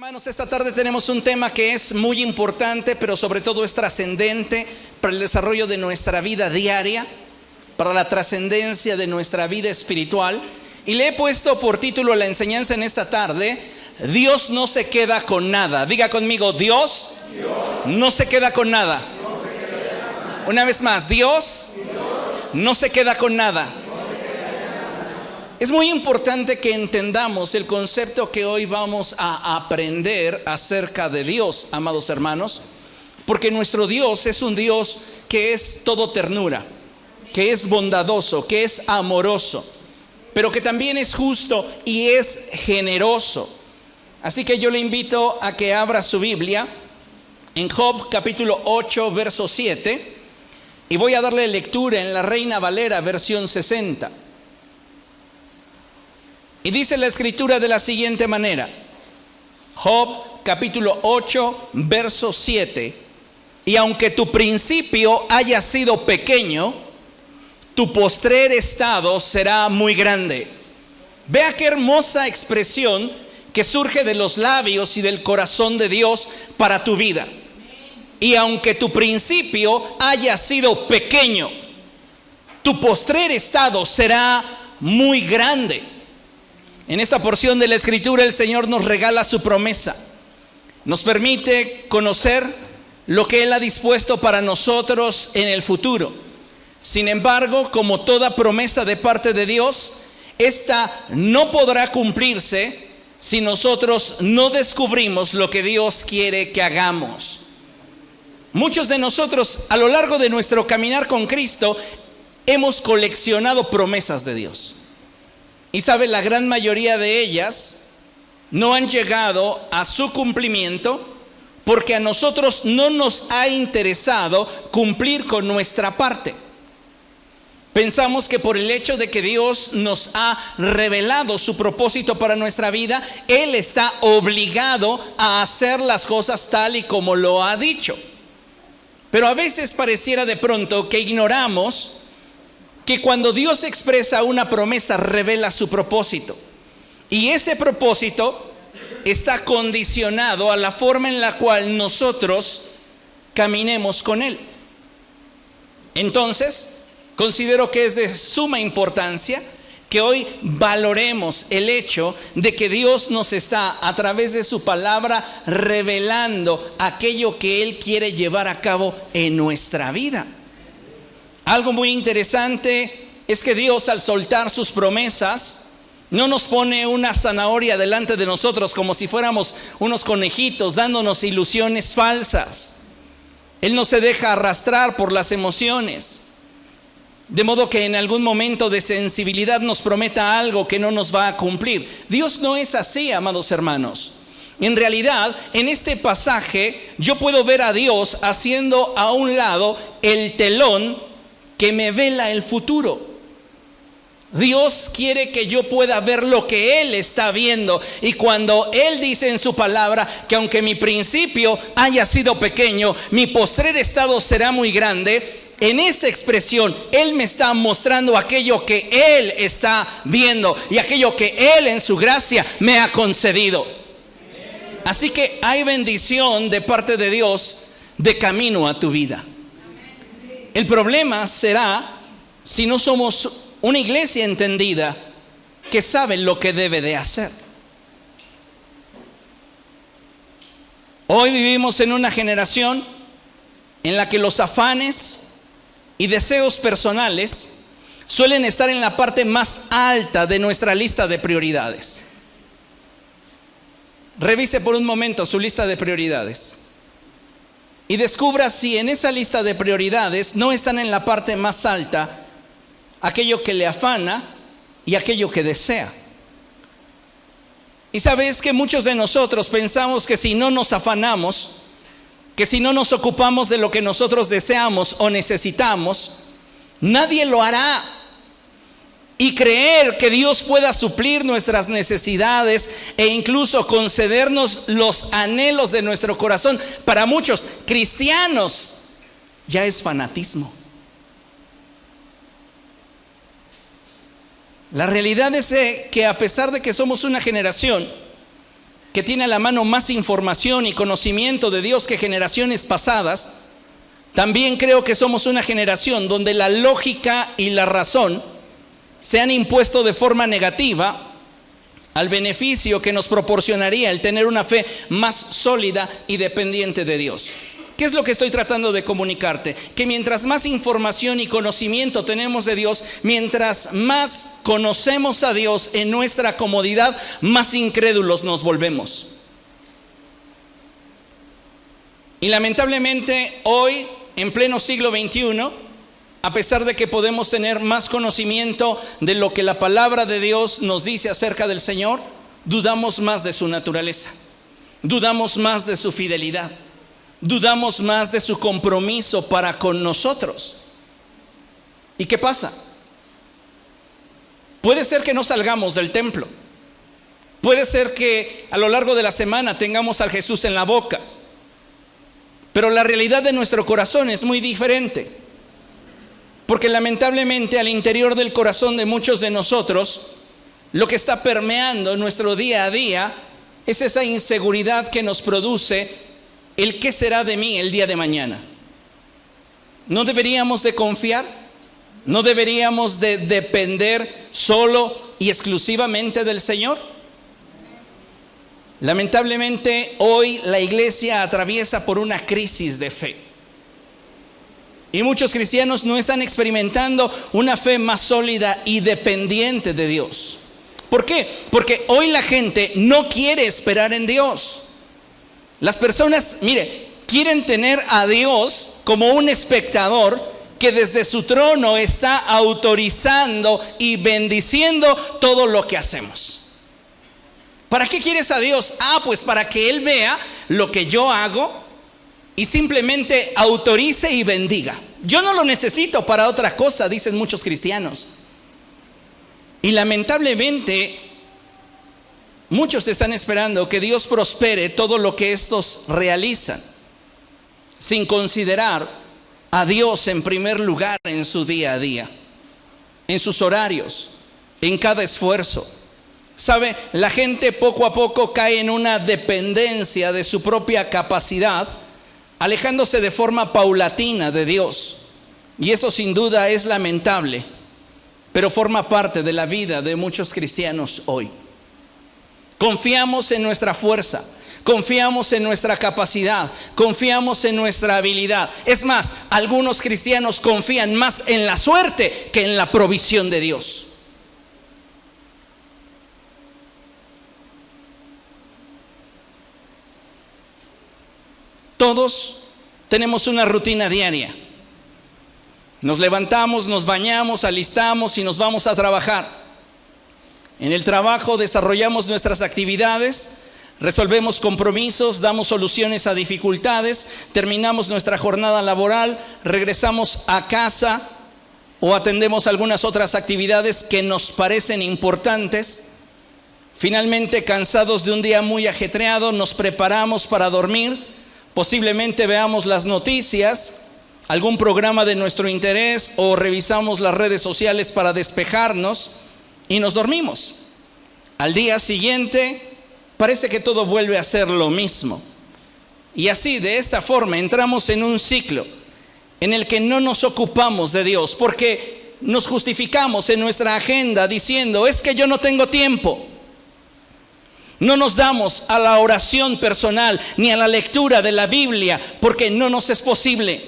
Hermanos, esta tarde tenemos un tema que es muy importante, pero sobre todo es trascendente para el desarrollo de nuestra vida diaria, para la trascendencia de nuestra vida espiritual. Y le he puesto por título a la enseñanza en esta tarde: Dios no se queda con nada. Diga conmigo: Dios no se queda con nada. Una vez más, Dios no se queda con nada. Es muy importante que entendamos el concepto que hoy vamos a aprender acerca de Dios, amados hermanos, porque nuestro Dios es un Dios que es todo ternura, que es bondadoso, que es amoroso, pero que también es justo y es generoso. Así que yo le invito a que abra su Biblia en Job capítulo 8, verso 7, y voy a darle lectura en la Reina Valera, versión 60. Y dice la escritura de la siguiente manera: Job capítulo 8, verso 7. Y aunque tu principio haya sido pequeño, tu postrer estado será muy grande. Vea qué hermosa expresión que surge de los labios y del corazón de Dios para tu vida. Y aunque tu principio haya sido pequeño, tu postrer estado será muy grande. En esta porción de la Escritura el Señor nos regala su promesa. Nos permite conocer lo que Él ha dispuesto para nosotros en el futuro. Sin embargo, como toda promesa de parte de Dios, esta no podrá cumplirse si nosotros no descubrimos lo que Dios quiere que hagamos. Muchos de nosotros a lo largo de nuestro caminar con Cristo hemos coleccionado promesas de Dios. Y sabe, la gran mayoría de ellas no han llegado a su cumplimiento porque a nosotros no nos ha interesado cumplir con nuestra parte. Pensamos que por el hecho de que Dios nos ha revelado su propósito para nuestra vida, Él está obligado a hacer las cosas tal y como lo ha dicho. Pero a veces pareciera de pronto que ignoramos que cuando Dios expresa una promesa, revela su propósito. Y ese propósito está condicionado a la forma en la cual nosotros caminemos con Él. Entonces, considero que es de suma importancia que hoy valoremos el hecho de que Dios nos está, a través de su palabra, revelando aquello que Él quiere llevar a cabo en nuestra vida. Algo muy interesante es que Dios, al soltar sus promesas, no nos pone una zanahoria delante de nosotros como si fuéramos unos conejitos dándonos ilusiones falsas. Él no se deja arrastrar por las emociones, de modo que en algún momento de sensibilidad nos prometa algo que no nos va a cumplir. Dios no es así, amados hermanos. En realidad, en este pasaje yo puedo ver a Dios haciendo a un lado el telón que me vela el futuro. Dios quiere que yo pueda ver lo que Él está viendo. Y cuando Él dice en su palabra que aunque mi principio haya sido pequeño, mi postrer estado será muy grande, en esa expresión Él me está mostrando aquello que Él está viendo y aquello que Él en su gracia me ha concedido. Así que hay bendición de parte de Dios de camino a tu vida. El problema será si no somos una iglesia entendida que sabe lo que debe de hacer. Hoy vivimos en una generación en la que los afanes y deseos personales suelen estar en la parte más alta de nuestra lista de prioridades. Revise por un momento su lista de prioridades y descubra si en esa lista de prioridades no están en la parte más alta aquello que le afana y aquello que desea. Y sabes que muchos de nosotros pensamos que si no nos afanamos, que si no nos ocupamos de lo que nosotros deseamos o necesitamos, nadie lo hará. Y creer que Dios pueda suplir nuestras necesidades e incluso concedernos los anhelos de nuestro corazón, para muchos cristianos ya es fanatismo. La realidad es que a pesar de que somos una generación que tiene a la mano más información y conocimiento de Dios que generaciones pasadas, también creo que somos una generación donde la lógica y la razón se han impuesto de forma negativa al beneficio que nos proporcionaría el tener una fe más sólida y dependiente de Dios. ¿Qué es lo que estoy tratando de comunicarte? Que mientras más información y conocimiento tenemos de Dios, mientras más conocemos a Dios en nuestra comodidad, más incrédulos nos volvemos. Y lamentablemente hoy, en pleno siglo XXI, a pesar de que podemos tener más conocimiento de lo que la palabra de Dios nos dice acerca del Señor, dudamos más de su naturaleza, dudamos más de su fidelidad, dudamos más de su compromiso para con nosotros. ¿Y qué pasa? Puede ser que no salgamos del templo, puede ser que a lo largo de la semana tengamos al Jesús en la boca, pero la realidad de nuestro corazón es muy diferente. Porque lamentablemente al interior del corazón de muchos de nosotros, lo que está permeando nuestro día a día es esa inseguridad que nos produce el qué será de mí el día de mañana. ¿No deberíamos de confiar? ¿No deberíamos de depender solo y exclusivamente del Señor? Lamentablemente hoy la iglesia atraviesa por una crisis de fe. Y muchos cristianos no están experimentando una fe más sólida y dependiente de Dios. ¿Por qué? Porque hoy la gente no quiere esperar en Dios. Las personas, mire, quieren tener a Dios como un espectador que desde su trono está autorizando y bendiciendo todo lo que hacemos. ¿Para qué quieres a Dios? Pues para que Él vea lo que yo hago y simplemente autorice y bendiga. Yo no lo necesito para otra cosa, dicen muchos cristianos. Y lamentablemente, muchos están esperando que Dios prospere todo lo que estos realizan, sin considerar a Dios en primer lugar en su día a día, en sus horarios, en cada esfuerzo. ¿Sabe? La gente poco a poco cae en una dependencia de su propia capacidad, alejándose de forma paulatina de Dios. Y eso sin duda es lamentable, pero forma parte de la vida de muchos cristianos hoy. Confiamos en nuestra fuerza, confiamos en nuestra capacidad, confiamos en nuestra habilidad. Es más, algunos cristianos confían más en la suerte que en la provisión de Dios. Todos tenemos una rutina diaria. Nos levantamos, nos bañamos, alistamos y nos vamos a trabajar. En el trabajo desarrollamos nuestras actividades, resolvemos compromisos, damos soluciones a dificultades, terminamos nuestra jornada laboral, regresamos a casa o atendemos algunas otras actividades que nos parecen importantes. Finalmente, cansados de un día muy ajetreado, nos preparamos para dormir. Posiblemente veamos las noticias, algún programa de nuestro interés o revisamos las redes sociales para despejarnos y nos dormimos. Al día siguiente parece que todo vuelve a ser lo mismo. Y así, de esta forma, entramos en un ciclo en el que no nos ocupamos de Dios porque nos justificamos en nuestra agenda diciendo: es que yo no tengo tiempo. No nos damos a la oración personal ni a la lectura de la Biblia porque no nos es posible.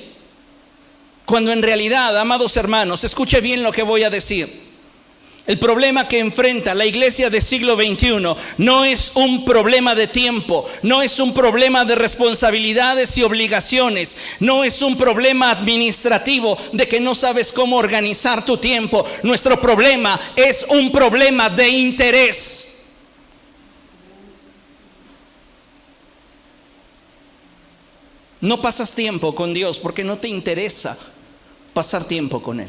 Cuando en realidad, amados hermanos, escuche bien lo que voy a decir. El problema que enfrenta la iglesia del siglo XXI no es un problema de tiempo, no es un problema de responsabilidades y obligaciones, no es un problema administrativo de que no sabes cómo organizar tu tiempo. Nuestro problema es un problema de interés. No pasas tiempo con Dios porque no te interesa pasar tiempo con Él.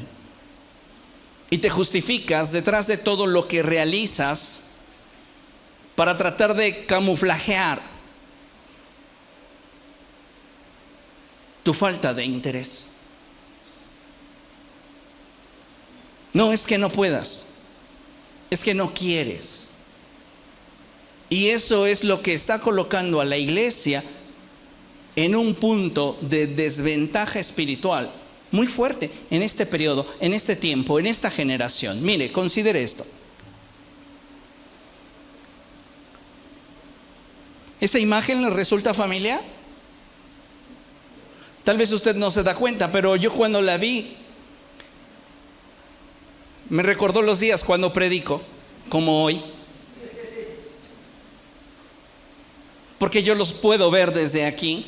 Y te justificas detrás de todo lo que realizas para tratar de camuflajear tu falta de interés. No es que no puedas, es que no quieres. Y eso es lo que está colocando a la iglesia en un punto de desventaja espiritual muy fuerte en este periodo, en este tiempo, en esta generación. Mire, considere esto. ¿Esa imagen le resulta familiar? Tal vez usted no se da cuenta, pero yo cuando la vi, me recordó los días cuando predico, como hoy. Porque yo los puedo ver desde aquí.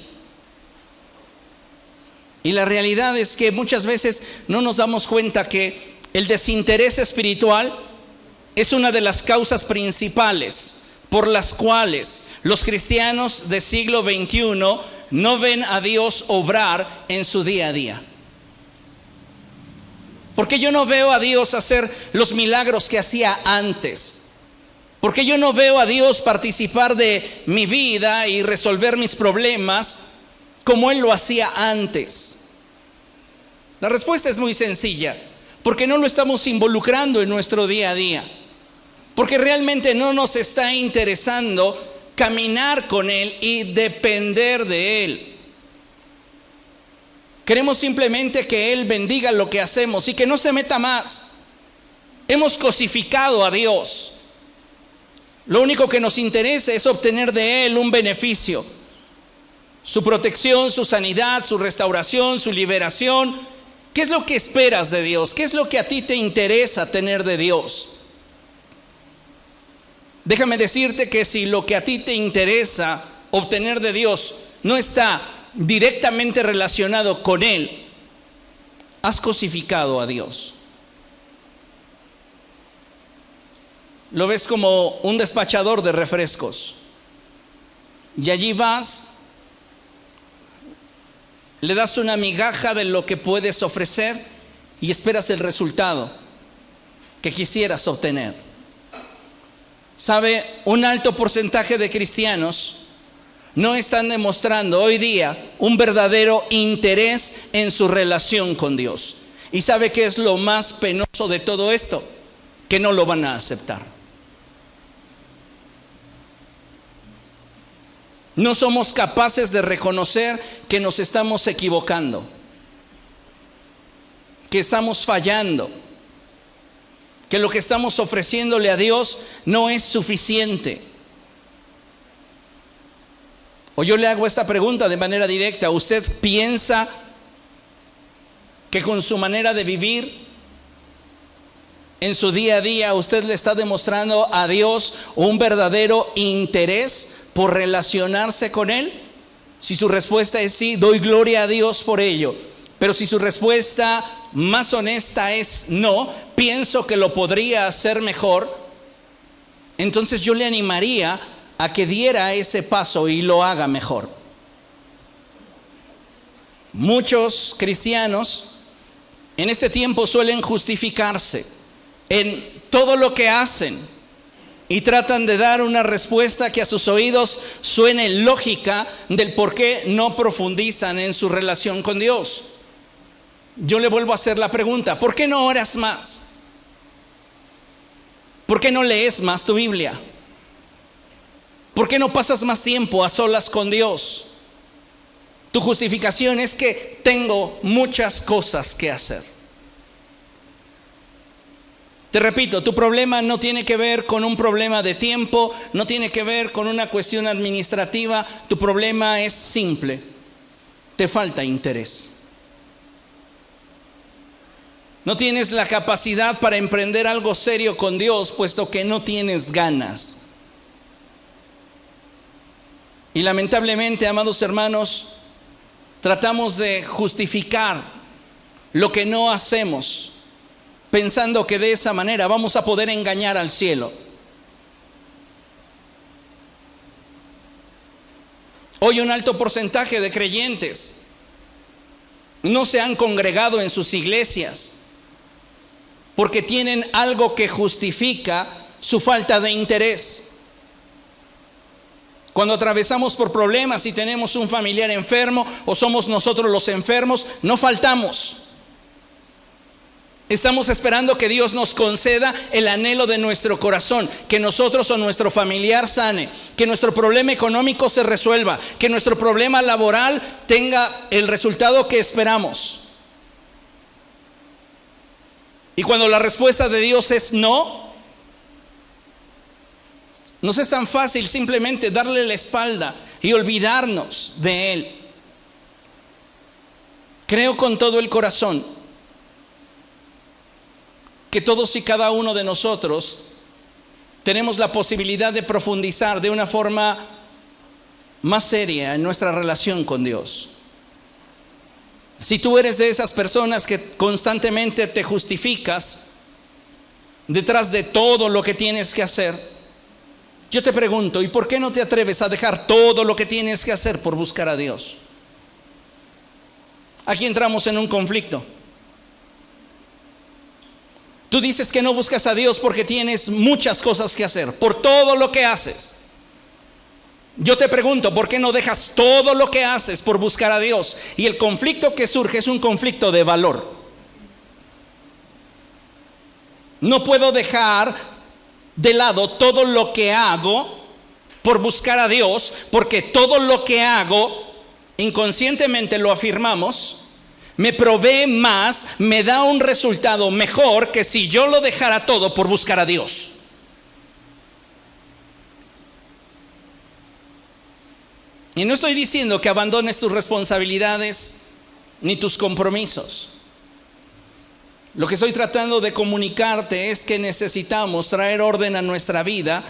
Y la realidad es que muchas veces no nos damos cuenta que el desinterés espiritual es una de las causas principales por las cuales los cristianos del siglo XXI no ven a Dios obrar en su día a día. Porque yo no veo a Dios hacer los milagros que hacía antes. Porque yo no veo a Dios participar de mi vida y resolver mis problemas como Él lo hacía antes. La respuesta es muy sencilla. Porque no lo estamos involucrando en nuestro día a día. Porque realmente no nos está interesando caminar con Él y depender de Él. Queremos simplemente que Él bendiga lo que hacemos y que no se meta más. Hemos cosificado a Dios. Lo único que nos interesa es obtener de Él un beneficio. Su protección, su sanidad, su restauración, su liberación. ¿Qué es lo que esperas de Dios? ¿Qué es lo que a ti te interesa tener de Dios? Déjame decirte que si lo que a ti te interesa obtener de Dios no está directamente relacionado con Él, has cosificado a Dios. Lo ves como un despachador de refrescos. Y allí vas, le das una migaja de lo que puedes ofrecer y esperas el resultado que quisieras obtener. ¿Sabe? Un alto porcentaje de cristianos no están demostrando hoy día un verdadero interés en su relación con Dios. ¿Y sabe qué es lo más penoso de todo esto? Que no lo van a aceptar. No somos capaces de reconocer que nos estamos equivocando, que estamos fallando, que lo que estamos ofreciéndole a Dios no es suficiente. O yo le hago esta pregunta de manera directa: ¿usted piensa que con su manera de vivir en su día a día usted le está demostrando a Dios un verdadero interés por relacionarse con Él? Si su respuesta es sí, doy gloria a Dios por ello. Pero si su respuesta más honesta es no, pienso que lo podría hacer mejor, entonces yo le animaría a que diera ese paso y lo haga mejor. Muchos cristianos en este tiempo suelen justificarse en todo lo que hacen y tratan de dar una respuesta que a sus oídos suene lógica del por qué no profundizan en su relación con Dios. Yo le vuelvo a hacer la pregunta: ¿por qué no oras más? ¿Por qué no lees más tu Biblia? ¿Por qué no pasas más tiempo a solas con Dios? Tu justificación es que tengo muchas cosas que hacer. Te repito, tu problema no tiene que ver con un problema de tiempo, no tiene que ver con una cuestión administrativa. Tu problema es simple: te falta interés. No tienes la capacidad para emprender algo serio con Dios, puesto que no tienes ganas. Y lamentablemente, amados hermanos, tratamos de justificar lo que no hacemos, pensando que de esa manera vamos a poder engañar al cielo. Hoy un alto porcentaje de creyentes no se han congregado en sus iglesias porque tienen algo que justifica su falta de interés. Cuando atravesamos por problemas y tenemos un familiar enfermo o somos nosotros los enfermos, no faltamos. Estamos esperando que Dios nos conceda el anhelo de nuestro corazón, que nosotros o nuestro familiar sane, que nuestro problema económico se resuelva, que nuestro problema laboral tenga el resultado que esperamos. Y cuando la respuesta de Dios es no, nos es tan fácil simplemente darle la espalda y olvidarnos de Él. Creo con todo el corazón que todos y cada uno de nosotros tenemos la posibilidad de profundizar de una forma más seria en nuestra relación con Dios. Si tú eres de esas personas que constantemente te justificas detrás de todo lo que tienes que hacer, yo te pregunto, ¿y por qué no te atreves a dejar todo lo que tienes que hacer por buscar a Dios? Aquí entramos en un conflicto. Tú dices que no buscas a Dios porque tienes muchas cosas que hacer, por todo lo que haces. Yo te pregunto, ¿por qué no dejas todo lo que haces por buscar a Dios? Y el conflicto que surge es un conflicto de valor. No puedo dejar de lado todo lo que hago por buscar a Dios, porque todo lo que hago, inconscientemente lo afirmamos, me provee más, me da un resultado mejor que si yo lo dejara todo por buscar a Dios. Y no estoy diciendo que abandones tus responsabilidades ni tus compromisos. Lo que estoy tratando de comunicarte es que necesitamos traer orden a nuestra vida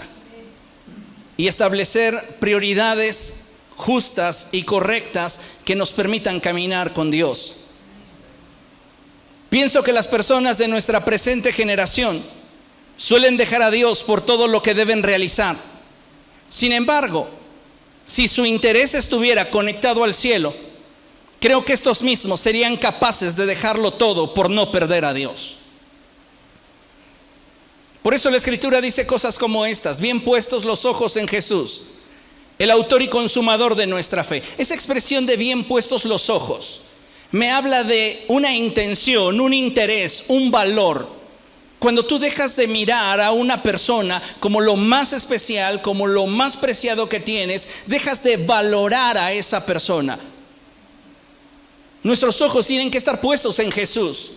y establecer prioridades justas y correctas que nos permitan caminar con Dios. Pienso que las personas de nuestra presente generación suelen dejar a Dios por todo lo que deben realizar. Sin embargo, si su interés estuviera conectado al cielo, creo que estos mismos serían capaces de dejarlo todo por no perder a Dios. Por eso la Escritura dice cosas como estas: bien puestos los ojos en Jesús, el autor y consumador de nuestra fe. Esa expresión de bien puestos los ojos me habla de una intención, un interés, un valor. Cuando tú dejas de mirar a una persona como lo más especial, como lo más preciado que tienes, dejas de valorar a esa persona. Nuestros ojos tienen que estar puestos en Jesús.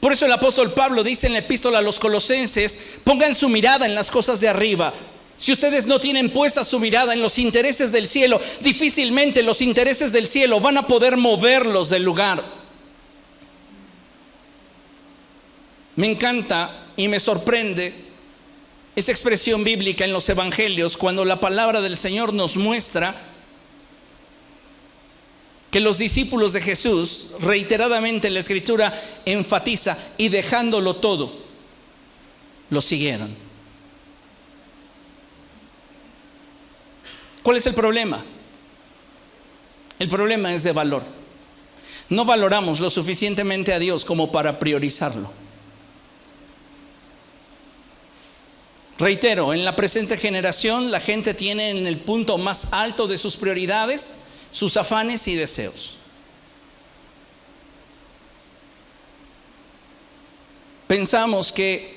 Por eso el apóstol Pablo dice en la epístola a los Colosenses: pongan su mirada en las cosas de arriba. Si ustedes no tienen puesta su mirada en los intereses del cielo, difícilmente los intereses del cielo van a poder moverlos del lugar. Me encanta y me sorprende esa expresión bíblica en los evangelios, cuando la palabra del Señor nos muestra que los discípulos de Jesús, reiteradamente en la Escritura enfatiza, y dejándolo todo, lo siguieron. ¿Cuál es el problema? El problema es de valor. No valoramos lo suficientemente a Dios como para priorizarlo. Reitero, en la presente generación la gente tiene en el punto más alto de sus prioridades sus afanes y deseos. Pensamos que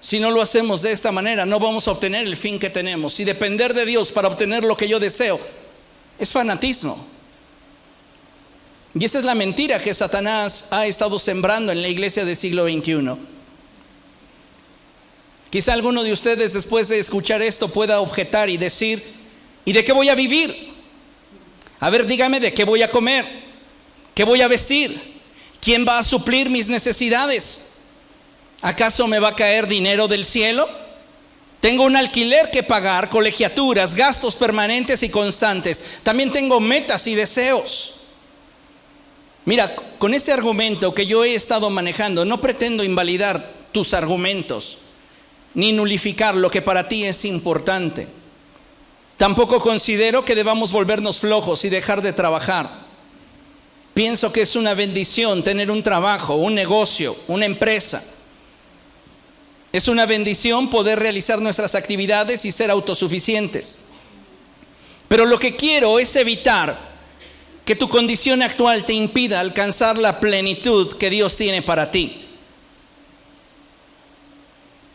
si no lo hacemos de esta manera, no vamos a obtener el fin que tenemos. Y depender de Dios para obtener lo que yo deseo es fanatismo. Y esa es la mentira que Satanás ha estado sembrando en la iglesia del siglo XXI. Quizá alguno de ustedes, después de escuchar esto, pueda objetar y decir: ¿y de qué voy a vivir? A ver, dígame, ¿de qué voy a comer? ¿Qué voy a vestir? ¿Quién va a suplir mis necesidades? ¿Acaso me va a caer dinero del cielo? Tengo un alquiler que pagar, colegiaturas, gastos permanentes y constantes. También tengo metas y deseos. Mira, con este argumento que yo he estado manejando, no pretendo invalidar tus argumentos, ni nulificar lo que para ti es importante. Tampoco considero que debamos volvernos flojos y dejar de trabajar. Pienso que es una bendición tener un trabajo, un negocio, una empresa. Es una bendición poder realizar nuestras actividades y ser autosuficientes. Pero lo que quiero es evitar que tu condición actual te impida alcanzar la plenitud que Dios tiene para ti.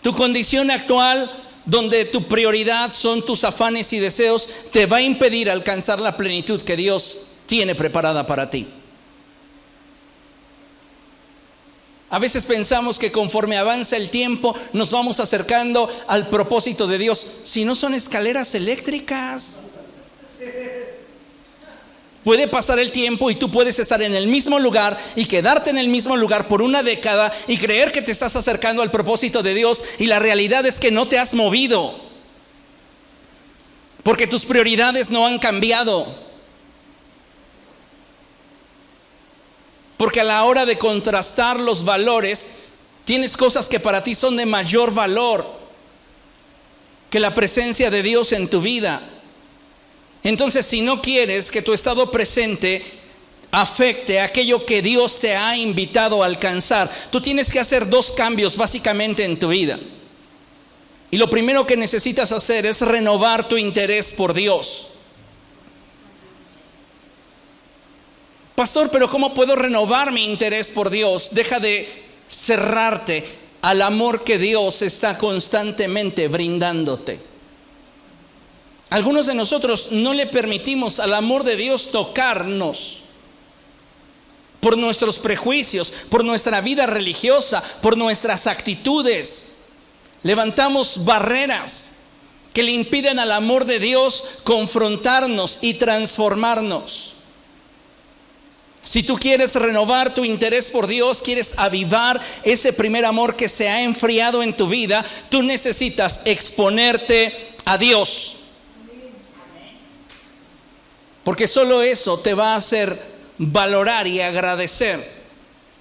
Tu condición actual, donde tu prioridad son tus afanes y deseos, te va a impedir alcanzar la plenitud que Dios tiene preparada para ti. A veces pensamos que conforme avanza el tiempo nos vamos acercando al propósito de Dios. Si no son escaleras eléctricas, puede pasar el tiempo y tú puedes estar en el mismo lugar y quedarte en el mismo lugar por una década y creer que te estás acercando al propósito de Dios, y la realidad es que no te has movido porque tus prioridades no han cambiado. Porque a la hora de contrastar los valores, tienes cosas que para ti son de mayor valor que la presencia de Dios en tu vida. Entonces, si no quieres que tu estado presente afecte aquello que Dios te ha invitado a alcanzar, tú tienes que hacer dos cambios básicamente en tu vida. Y lo primero que necesitas hacer es renovar tu interés por Dios. Pastor, pero ¿cómo puedo renovar mi interés por Dios? Deja de cerrarte al amor que Dios está constantemente brindándote. Algunos de nosotros no le permitimos al amor de Dios tocarnos por nuestros prejuicios, por nuestra vida religiosa, por nuestras actitudes. Levantamos barreras que le impiden al amor de Dios confrontarnos y transformarnos. Si tú quieres renovar tu interés por Dios, quieres avivar ese primer amor que se ha enfriado en tu vida, tú necesitas exponerte a Dios. Porque solo eso te va a hacer valorar y agradecer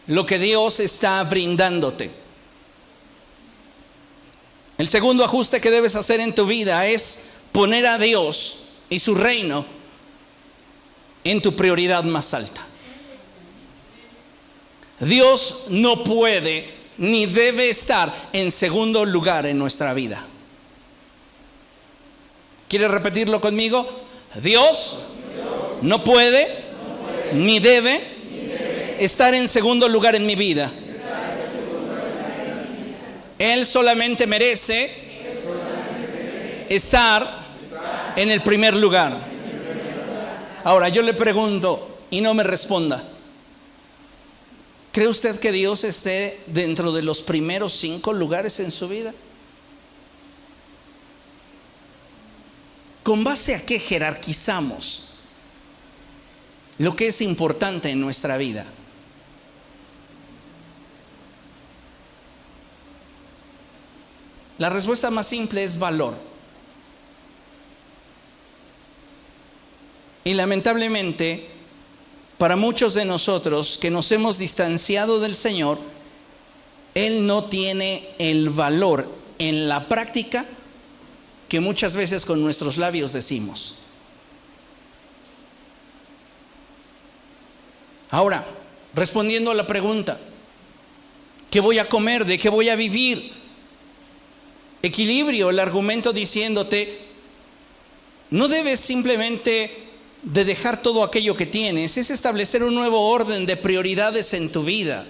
lo que Dios está brindándote. El segundo ajuste que debes hacer en tu vida es poner a Dios y su reino en tu prioridad más alta. Dios no puede ni debe estar en segundo lugar en nuestra vida. ¿Quieres repetirlo conmigo? Dios no puede ni debe estar en segundo lugar en mi vida. Él solamente merece estar en el primer lugar. Ahora yo le pregunto y no me responda. ¿Cree usted que Dios esté dentro de los primeros 5 lugares en su vida? ¿Con base a qué jerarquizamos lo que es importante en nuestra vida? La respuesta más simple es valor. Y lamentablemente, para muchos de nosotros que nos hemos distanciado del Señor, Él no tiene el valor en la práctica que muchas veces con nuestros labios decimos. Ahora, respondiendo a la pregunta, ¿qué voy a comer? ¿De qué voy a vivir? Equilibrio el argumento diciéndote, no debes simplemente de dejar todo aquello que tienes, es establecer un nuevo orden de prioridades en tu vida,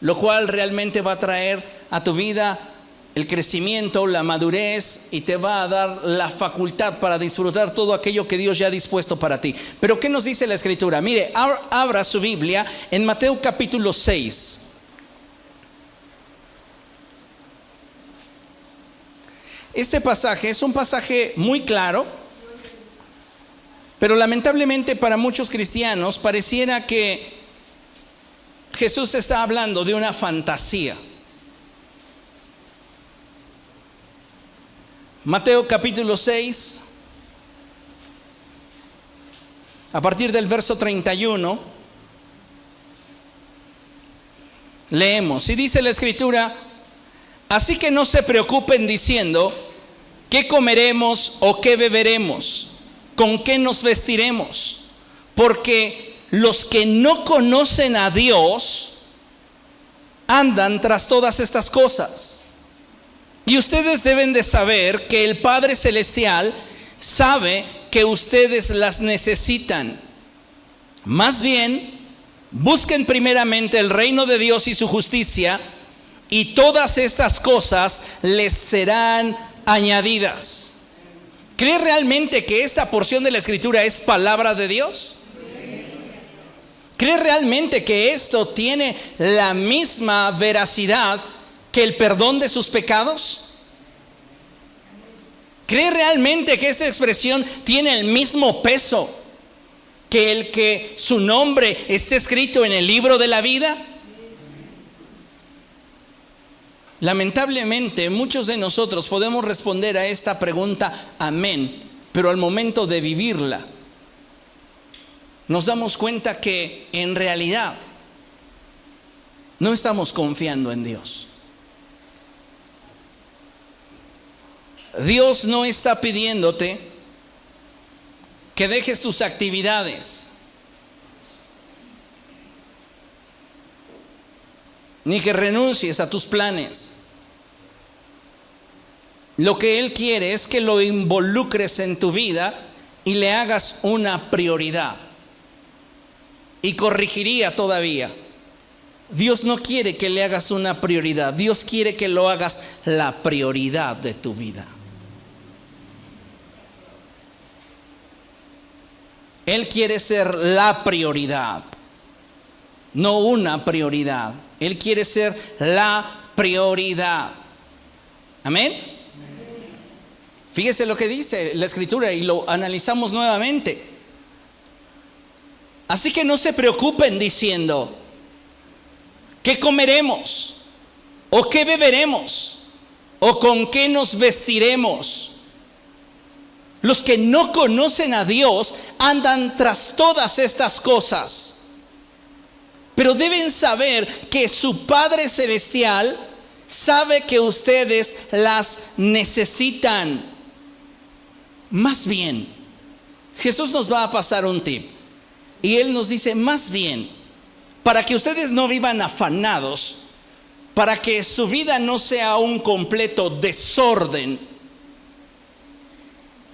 lo cual realmente va a traer a tu vida el crecimiento, la madurez, y te va a dar la facultad para disfrutar todo aquello que Dios ya ha dispuesto para ti. Pero ¿qué nos dice la Escritura? Mire, abra su Biblia en Mateo capítulo 6. Este pasaje es un pasaje muy claro, pero lamentablemente para muchos cristianos pareciera que Jesús está hablando de una fantasía. Mateo capítulo 6, a partir del verso 31, leemos, y dice la Escritura: así que no se preocupen diciendo, ¿qué comeremos o qué beberemos? ¿Con qué nos vestiremos? Porque los que no conocen a Dios andan tras todas estas cosas. Y ustedes deben de saber que el Padre Celestial sabe que ustedes las necesitan. Más bien, busquen primeramente el reino de Dios y su justicia, y todas estas cosas les serán añadidas. ¿Cree realmente que esta porción de la Escritura es palabra de Dios? ¿Cree realmente que esto tiene la misma veracidad que el perdón de sus pecados? ¿Cree realmente que esta expresión tiene el mismo peso que el que su nombre esté escrito en el libro de la vida? Lamentablemente, muchos de nosotros podemos responder a esta pregunta, amén, pero al momento de vivirla, nos damos cuenta que en realidad no estamos confiando en Dios. Dios no está pidiéndote que dejes tus actividades, ni que renuncies a tus planes. Lo que Él quiere es que lo involucres en tu vida y le hagas una prioridad. Y corregiría todavía, Dios no quiere que le hagas una prioridad, Dios quiere que lo hagas la prioridad de tu vida. Él quiere ser la prioridad, no una prioridad. Él quiere ser la prioridad. Amén. Fíjese lo que dice la Escritura y lo analizamos nuevamente. Así que no se preocupen diciendo, ¿qué comeremos? ¿O qué beberemos? ¿O con qué nos vestiremos? Los que no conocen a Dios andan tras todas estas cosas. Pero deben saber que su Padre Celestial sabe que ustedes las necesitan. Más bien, Jesús nos va a pasar un tip. Y Él nos dice, más bien, para que ustedes no vivan afanados, para que su vida no sea un completo desorden,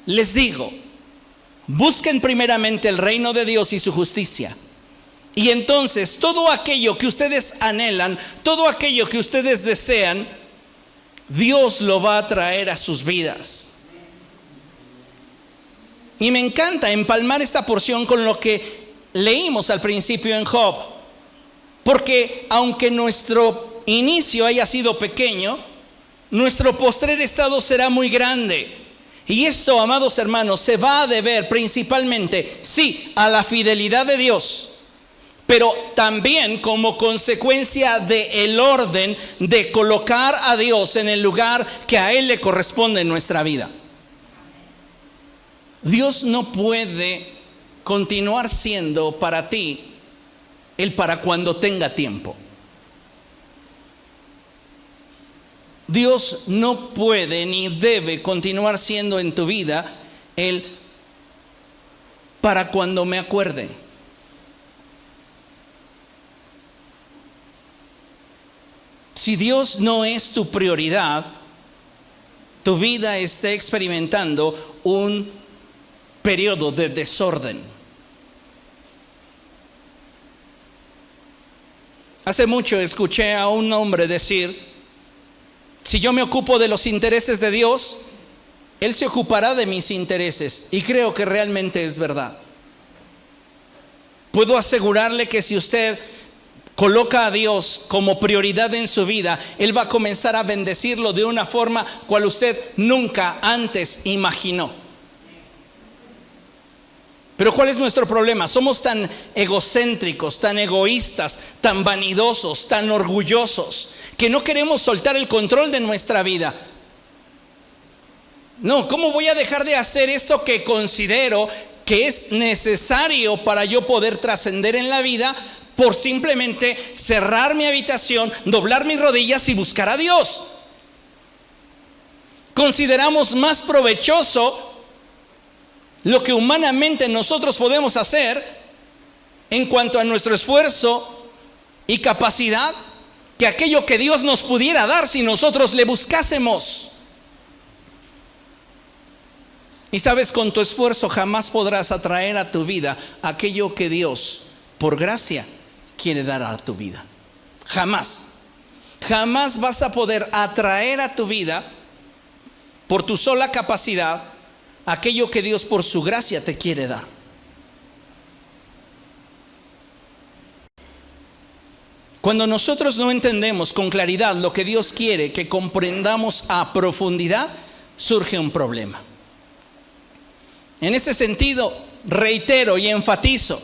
les digo, busquen primeramente el reino de Dios y su justicia. Y entonces todo aquello que ustedes anhelan, todo aquello que ustedes desean, Dios lo va a traer a sus vidas. Y me encanta empalmar esta porción con lo que leímos al principio en Job. Porque aunque nuestro inicio haya sido pequeño, nuestro postrer estado será muy grande. Y esto, amados hermanos, se va a deber principalmente, sí, a la fidelidad de Dios, pero también como consecuencia del orden de colocar a Dios en el lugar que a Él le corresponde en nuestra vida. Dios no puede continuar siendo para ti el para cuando tenga tiempo. Dios no puede ni debe continuar siendo en tu vida el para cuando me acuerde. Si Dios no es tu prioridad, tu vida está experimentando un periodo de desorden. Hace mucho escuché a un hombre decir, si yo me ocupo de los intereses de Dios, Él se ocupará de mis intereses. Y creo que realmente es verdad. Puedo asegurarle que si usted coloca a Dios como prioridad en su vida, Él va a comenzar a bendecirlo de una forma cual usted nunca antes imaginó. Pero ¿cuál es nuestro problema? Somos tan egocéntricos, tan egoístas, tan vanidosos, tan orgullosos, que no queremos soltar el control de nuestra vida. No, ¿cómo voy a dejar de hacer esto que considero que es necesario para yo poder trascender en la vida por simplemente cerrar mi habitación, doblar mis rodillas y buscar a Dios? Consideramos más provechoso lo que humanamente nosotros podemos hacer en cuanto a nuestro esfuerzo y capacidad que aquello que Dios nos pudiera dar si nosotros le buscásemos. Y sabes, con tu esfuerzo jamás podrás atraer a tu vida aquello que Dios, por gracia, quiere dar a tu vida. Jamás. Jamás vas a poder atraer a tu vida, por tu sola capacidad, aquello que Dios por su gracia te quiere dar. Cuando nosotros no entendemos con claridad lo que Dios quiere que comprendamos a profundidad, surge un problema. En este sentido, reitero y enfatizo,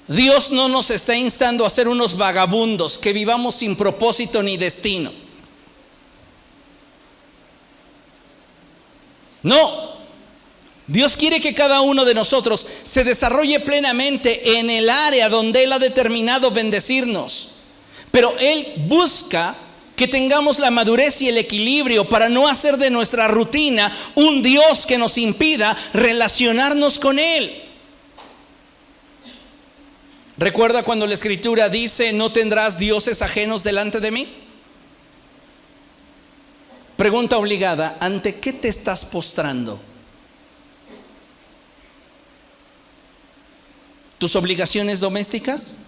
Dios no nos está instando a ser unos vagabundos que vivamos sin propósito ni destino. No, Dios quiere que cada uno de nosotros se desarrolle plenamente en el área donde Él ha determinado bendecirnos. Pero Él busca que tengamos la madurez y el equilibrio para no hacer de nuestra rutina un Dios que nos impida relacionarnos con Él. ¿Recuerda cuando la Escritura dice: no tendrás dioses ajenos delante de mí? Pregunta obligada: ¿ante qué te estás postrando? ¿Tus obligaciones domésticas?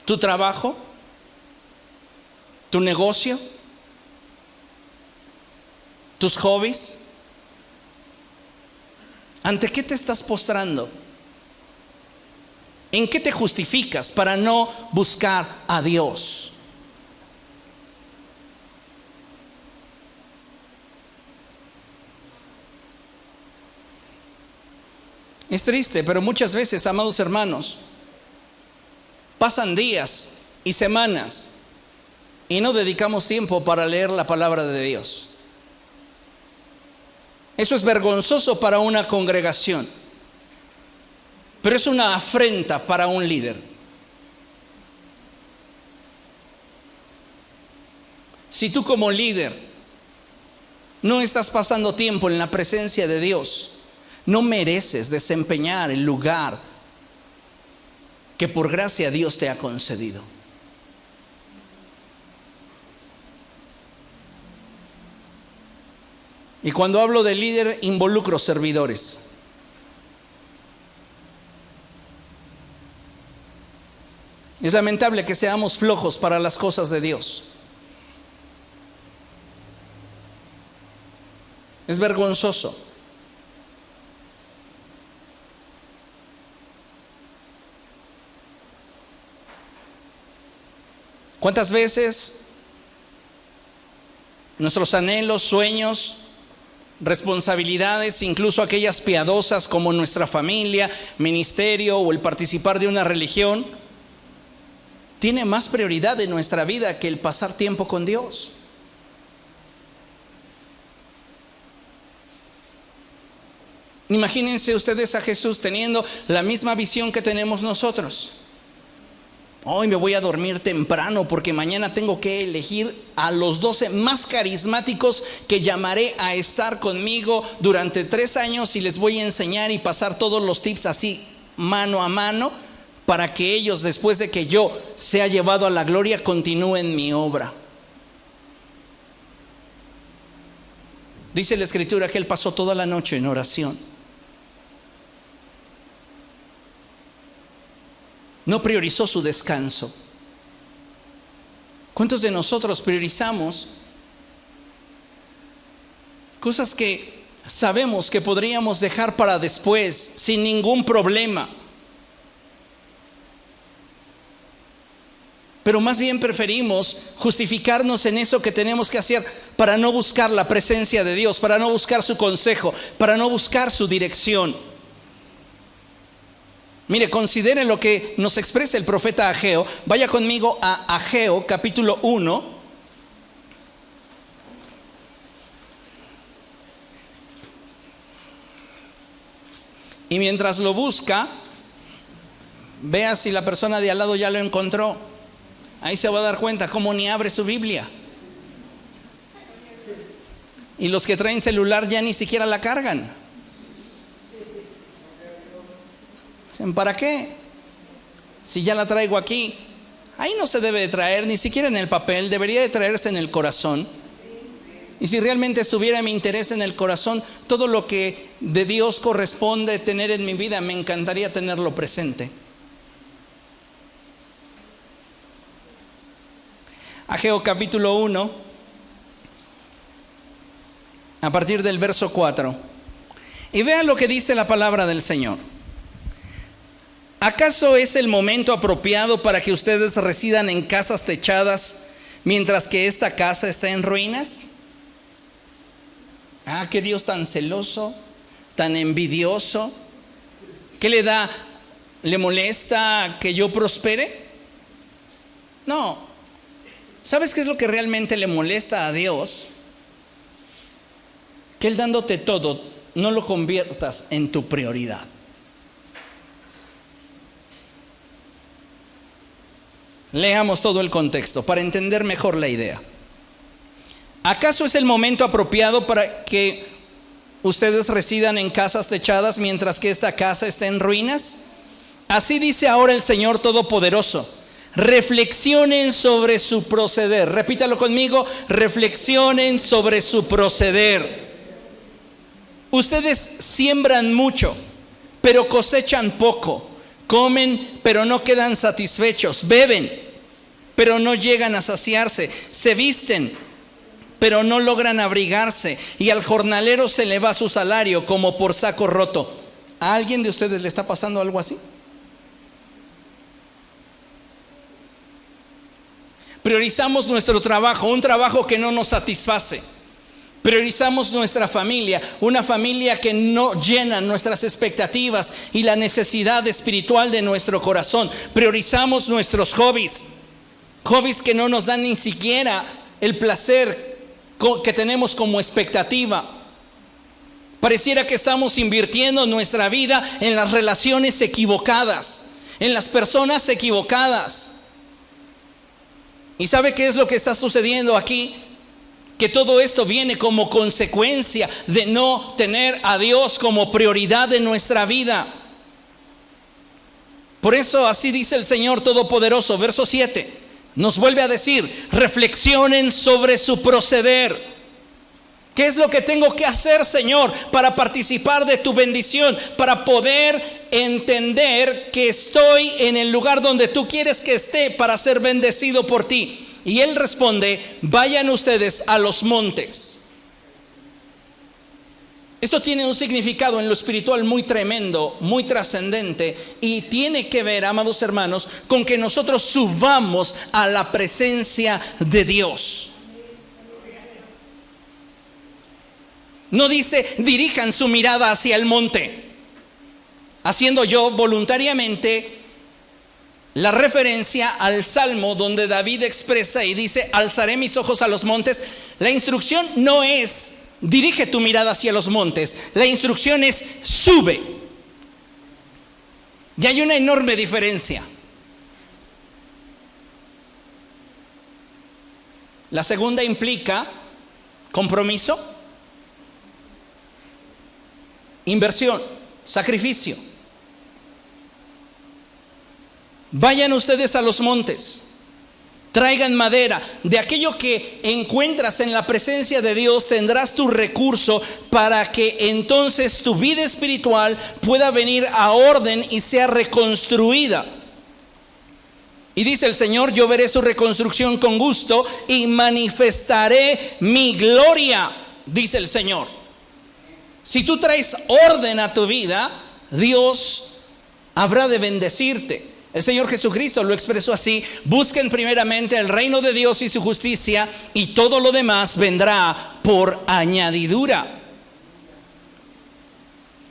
¿Tu trabajo? ¿Tu negocio? ¿Tus hobbies? ¿Ante qué te estás postrando? ¿En qué te justificas para no buscar a Dios? Es triste, pero muchas veces, amados hermanos, pasan días y semanas y no dedicamos tiempo para leer la palabra de Dios. Eso es vergonzoso para una congregación, pero es una afrenta para un líder. Si tú como líder no estás pasando tiempo en la presencia de Dios, no mereces desempeñar el lugar que por gracia Dios te ha concedido. Y cuando hablo de líder, involucro servidores. Es lamentable que seamos flojos para las cosas de Dios. Es vergonzoso. ¿Cuántas veces nuestros anhelos, sueños, responsabilidades, incluso aquellas piadosas como nuestra familia, ministerio o el participar de una religión, tiene más prioridad en nuestra vida que el pasar tiempo con Dios? Imagínense ustedes a Jesús teniendo la misma visión que tenemos nosotros. Hoy me voy a dormir temprano porque mañana tengo que elegir a los 12 más carismáticos que llamaré a estar conmigo durante 3 años y les voy a enseñar y pasar todos los tips así mano a mano para que ellos, después de que yo sea llevado a la gloria, continúen mi obra. Dice la Escritura que Él pasó toda la noche en oración. No priorizó su descanso. ¿Cuántos de nosotros priorizamos cosas que sabemos que podríamos dejar para después sin ningún problema? Pero más bien preferimos justificarnos en eso que tenemos que hacer para no buscar la presencia de Dios, para no buscar su consejo, para no buscar su dirección. Mire, considere lo que nos expresa el profeta Ageo. Vaya conmigo a Ageo, capítulo 1. Y mientras lo busca, vea si la persona de al lado ya lo encontró. Ahí se va a dar cuenta cómo ni abre su Biblia. Y los que traen celular ya ni siquiera la cargan. ¿Para qué? Si ya la traigo aquí. Ahí no se debe de traer, ni siquiera en el papel, debería de traerse en el corazón. Y si realmente estuviera mi interés en el corazón, todo lo que de Dios corresponde tener en mi vida, me encantaría tenerlo presente. Ageo capítulo 1, a partir del verso 4. Y vean lo que dice la palabra del Señor. ¿Acaso es el momento apropiado para que ustedes residan en casas techadas mientras que esta casa está en ruinas? Ah, qué Dios tan celoso, tan envidioso. ¿Qué le da? ¿Le molesta que yo prospere? No. ¿Sabes qué es lo que realmente le molesta a Dios? Que Él dándote todo, no lo conviertas en tu prioridad. Leamos todo el contexto para entender mejor la idea. ¿Acaso es el momento apropiado para que ustedes residan en casas techadas mientras que esta casa está en ruinas? Así dice ahora el Señor Todopoderoso. Reflexionen sobre su proceder. Repítalo conmigo. Reflexionen sobre su proceder. Ustedes siembran mucho, pero cosechan poco. Comen, pero no quedan satisfechos. Beben, pero no llegan a saciarse. Se visten, pero no logran abrigarse. Y al jornalero se le va su salario como por saco roto. ¿A alguien de ustedes le está pasando algo así? Priorizamos nuestro trabajo, un trabajo que no nos satisface. Priorizamos nuestra familia, una familia que no llena nuestras expectativas y la necesidad espiritual de nuestro corazón. Priorizamos nuestros hobbies, hobbies que no nos dan ni siquiera el placer que tenemos como expectativa. Pareciera que estamos invirtiendo nuestra vida en las relaciones equivocadas, en las personas equivocadas. ¿Y sabe qué es lo que está sucediendo aquí? Que todo esto viene como consecuencia de no tener a Dios como prioridad de nuestra vida. Por eso así dice el Señor Todopoderoso, verso 7. Nos vuelve a decir, reflexionen sobre su proceder. ¿Qué es lo que tengo que hacer, Señor, para participar de tu bendición? Para poder entender que estoy en el lugar donde tú quieres que esté para ser bendecido por ti. Y Él responde, vayan ustedes a los montes. Esto tiene un significado en lo espiritual muy tremendo, muy trascendente, y tiene que ver, amados hermanos, con que nosotros subamos a la presencia de Dios. No dice, dirijan su mirada hacia el monte, haciendo yo voluntariamente la referencia al Salmo donde David expresa y dice, alzaré mis ojos a los montes. La instrucción no es, dirige tu mirada hacia los montes. La instrucción es, sube. Y hay una enorme diferencia. La segunda implica compromiso, inversión, sacrificio. Vayan ustedes a los montes, traigan madera. De aquello que encuentras en la presencia de Dios tendrás tu recurso para que entonces tu vida espiritual pueda venir a orden y sea reconstruida. Y dice el Señor, yo veré su reconstrucción con gusto y manifestaré mi gloria, dice el Señor. Si tú traes orden a tu vida, Dios habrá de bendecirte. El Señor Jesucristo lo expresó así: busquen primeramente el reino de Dios y su justicia, y todo lo demás vendrá por añadidura.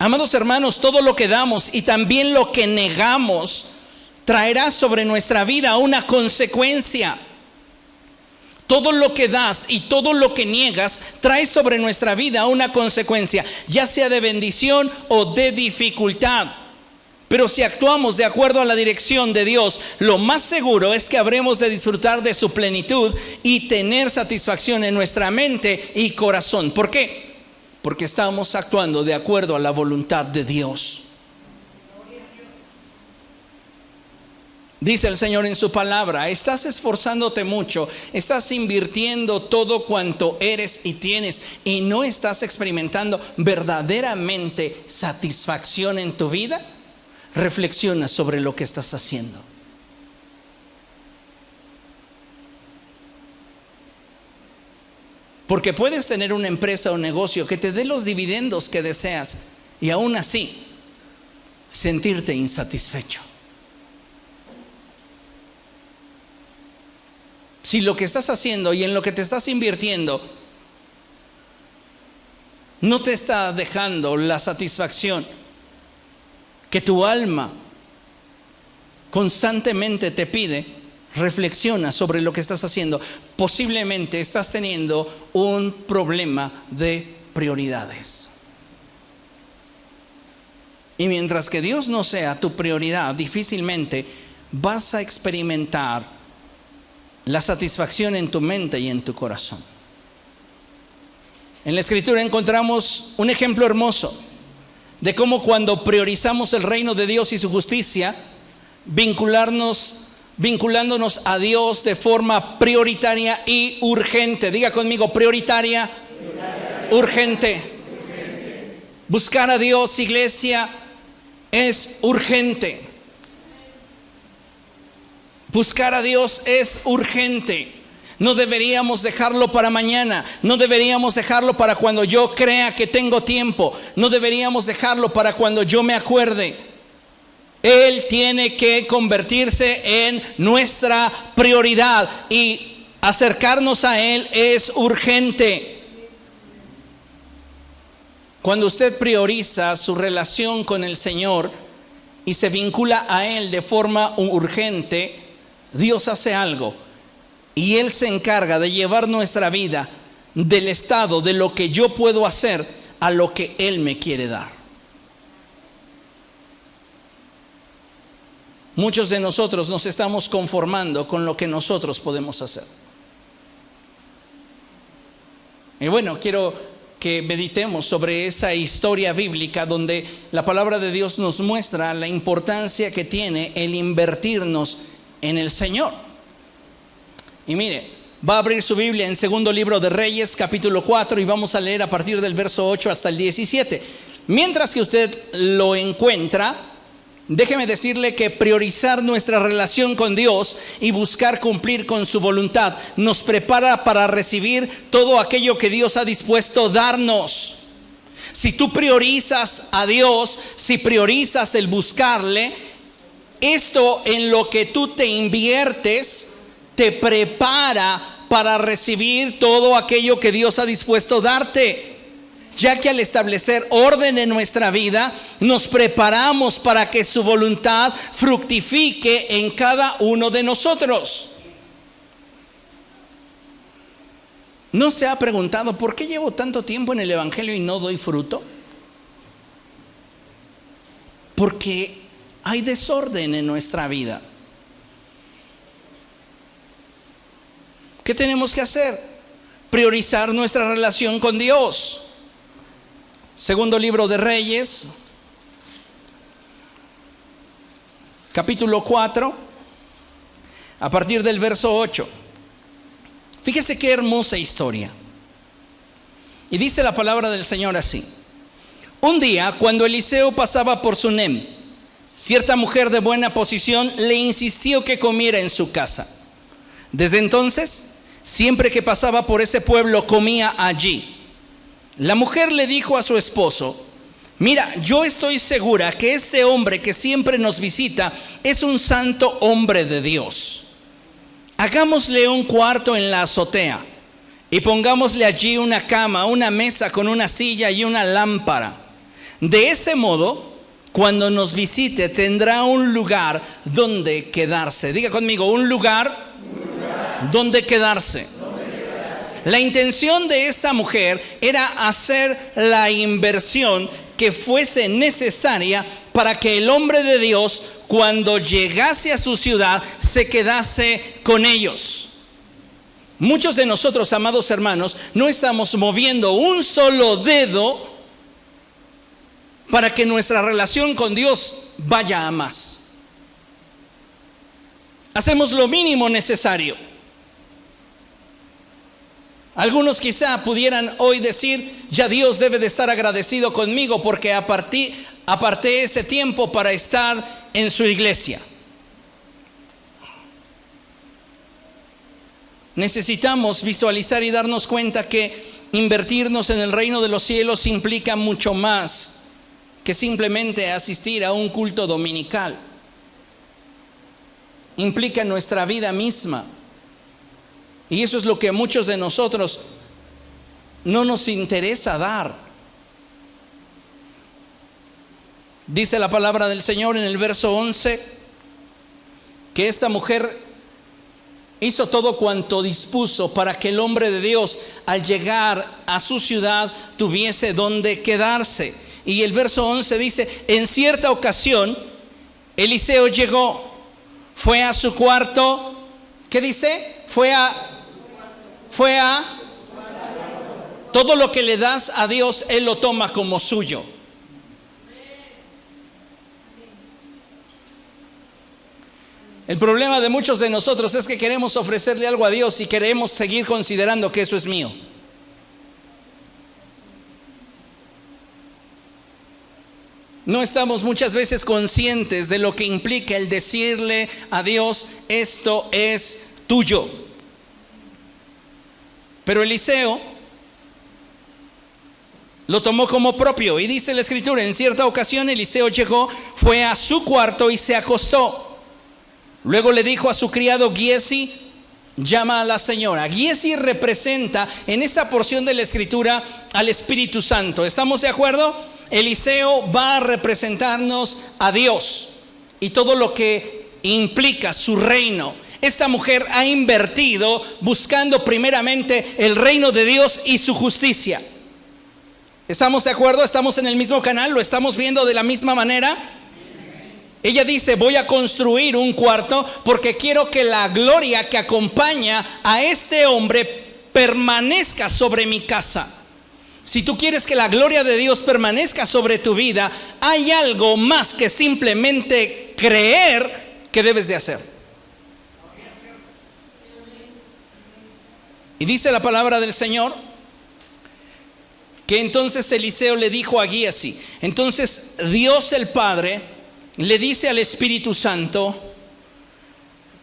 Amados hermanos, todo lo que damos y también lo que negamos traerá sobre nuestra vida una consecuencia. Todo lo que das y todo lo que niegas trae sobre nuestra vida una consecuencia, ya sea de bendición o de dificultad. Pero si actuamos de acuerdo a la dirección de Dios, lo más seguro es que habremos de disfrutar de su plenitud y tener satisfacción en nuestra mente y corazón. ¿Por qué? Porque estamos actuando de acuerdo a la voluntad de Dios. Dice el Señor en su palabra, estás esforzándote mucho, estás invirtiendo todo cuanto eres y tienes y no estás experimentando verdaderamente satisfacción en tu vida. Reflexiona sobre lo que estás haciendo. Porque puedes tener una empresa o negocio que te dé los dividendos que deseas y aún así sentirte insatisfecho. Si lo que estás haciendo y en lo que te estás invirtiendo no te está dejando la satisfacción que tu alma constantemente te pide, reflexiona sobre lo que estás haciendo. Posiblemente estás teniendo un problema de prioridades. Y mientras que Dios no sea tu prioridad, difícilmente vas a experimentar la satisfacción en tu mente y en tu corazón. En la Escritura encontramos un ejemplo hermoso de cómo cuando priorizamos el reino de Dios y su justicia, vinculándonos a Dios de forma prioritaria y urgente. Diga conmigo, prioritaria, urgente. Buscar a Dios, iglesia, es urgente. Buscar a Dios es urgente. No deberíamos dejarlo para mañana. No deberíamos dejarlo para cuando yo crea que tengo tiempo. No deberíamos dejarlo para cuando yo me acuerde. Él tiene que convertirse en nuestra prioridad y acercarnos a Él es urgente. Cuando usted prioriza su relación con el Señor y se vincula a Él de forma urgente, Dios hace algo y Él se encarga de llevar nuestra vida del estado de lo que yo puedo hacer a lo que Él me quiere dar. Muchos de nosotros nos estamos conformando con lo que nosotros podemos hacer. Y bueno, quiero que meditemos sobre esa historia bíblica donde la palabra de Dios nos muestra la importancia que tiene el invertirnos en el Señor. Y mire, va a abrir su Biblia en segundo libro de Reyes, capítulo 4, y vamos a leer a partir del verso 8 hasta el 17. Mientras que usted lo encuentra, déjeme decirle que priorizar nuestra relación con Dios y buscar cumplir con su voluntad nos prepara para recibir todo aquello que Dios ha dispuesto darnos. Si tú priorizas a Dios, si priorizas el buscarle, esto en lo que tú te inviertes te prepara para recibir todo aquello que Dios ha dispuesto darte. Ya que al establecer orden en nuestra vida, nos preparamos para que su voluntad fructifique en cada uno de nosotros. ¿No se ha preguntado por qué llevo tanto tiempo en el Evangelio y no doy fruto? Porque hay desorden en nuestra vida. ¿Qué tenemos que hacer? Priorizar nuestra relación con Dios. Segundo libro de Reyes, capítulo 4, a partir del verso 8. Fíjese qué hermosa historia. Y dice la palabra del Señor así: un día, cuando Eliseo pasaba por Sunem, cierta mujer de buena posición le insistió que comiera en su casa. Desde entonces, siempre que pasaba por ese pueblo, comía allí. La mujer le dijo a su esposo: mira, yo estoy segura que ese hombre que siempre nos visita es un santo hombre de Dios. Hagámosle un cuarto en la azotea y pongámosle allí una cama, una mesa con una silla y una lámpara. De ese modo, cuando nos visite, tendrá un lugar donde quedarse. Diga conmigo, un lugar donde quedarse. La intención de esa mujer era hacer la inversión que fuese necesaria para que el hombre de Dios, cuando llegase a su ciudad, se quedase con ellos. Muchos de nosotros, amados hermanos, no estamos moviendo un solo dedo para que nuestra relación con Dios vaya a más. Hacemos lo mínimo necesario. Algunos quizá pudieran hoy decir, ya Dios debe de estar agradecido conmigo porque aparté ese tiempo para estar en su iglesia. Necesitamos visualizar y darnos cuenta que invertirnos en el reino de los cielos implica mucho más que simplemente asistir a un culto dominical. Implica nuestra vida misma. Y eso es lo que a muchos de nosotros no nos interesa dar. Dice la palabra del Señor en el verso 11 que esta mujer hizo todo cuanto dispuso para que el hombre de Dios al llegar a su ciudad tuviese donde quedarse. Y el verso 11 dice, en cierta ocasión Eliseo llegó, fue a su cuarto, ¿qué dice? Fue a todo lo que le das a Dios, Él lo toma como suyo. El problema de muchos de nosotros es que queremos ofrecerle algo a Dios y queremos seguir considerando que eso es mío. No estamos muchas veces conscientes de lo que implica el decirle a Dios, esto es tuyo. Pero Eliseo lo tomó como propio y dice la escritura, en cierta ocasión Eliseo llegó, fue a su cuarto y se acostó. Luego le dijo a su criado Giesi, llama a la señora. Giesi representa en esta porción de la escritura al Espíritu Santo. ¿Estamos de acuerdo? Eliseo va a representarnos a Dios y todo lo que implica su reino. Esta mujer ha invertido buscando primeramente el reino de Dios y su justicia. ¿Estamos de acuerdo? ¿Estamos en el mismo canal? ¿Lo estamos viendo de la misma manera? Ella dice, voy a construir un cuarto porque quiero que la gloria que acompaña a este hombre permanezca sobre mi casa. Si tú quieres que la gloria de Dios permanezca sobre tu vida, hay algo más que simplemente creer que debes de hacer. Y dice la palabra del Señor que entonces Eliseo le dijo a Giesi, entonces Dios el Padre le dice al Espíritu Santo,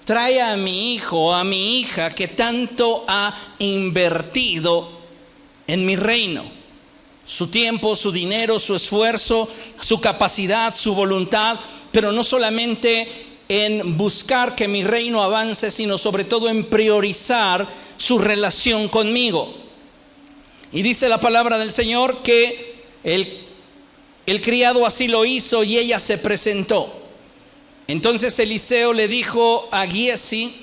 trae a mi hijo, a mi hija que tanto ha invertido en mi reino, su tiempo, su dinero, su esfuerzo, su capacidad, su voluntad, pero no solamente en buscar que mi reino avance, sino sobre todo en priorizar su relación conmigo. Y dice la palabra del Señor que el criado así lo hizo y ella se presentó. Entonces Eliseo le dijo a Giesi,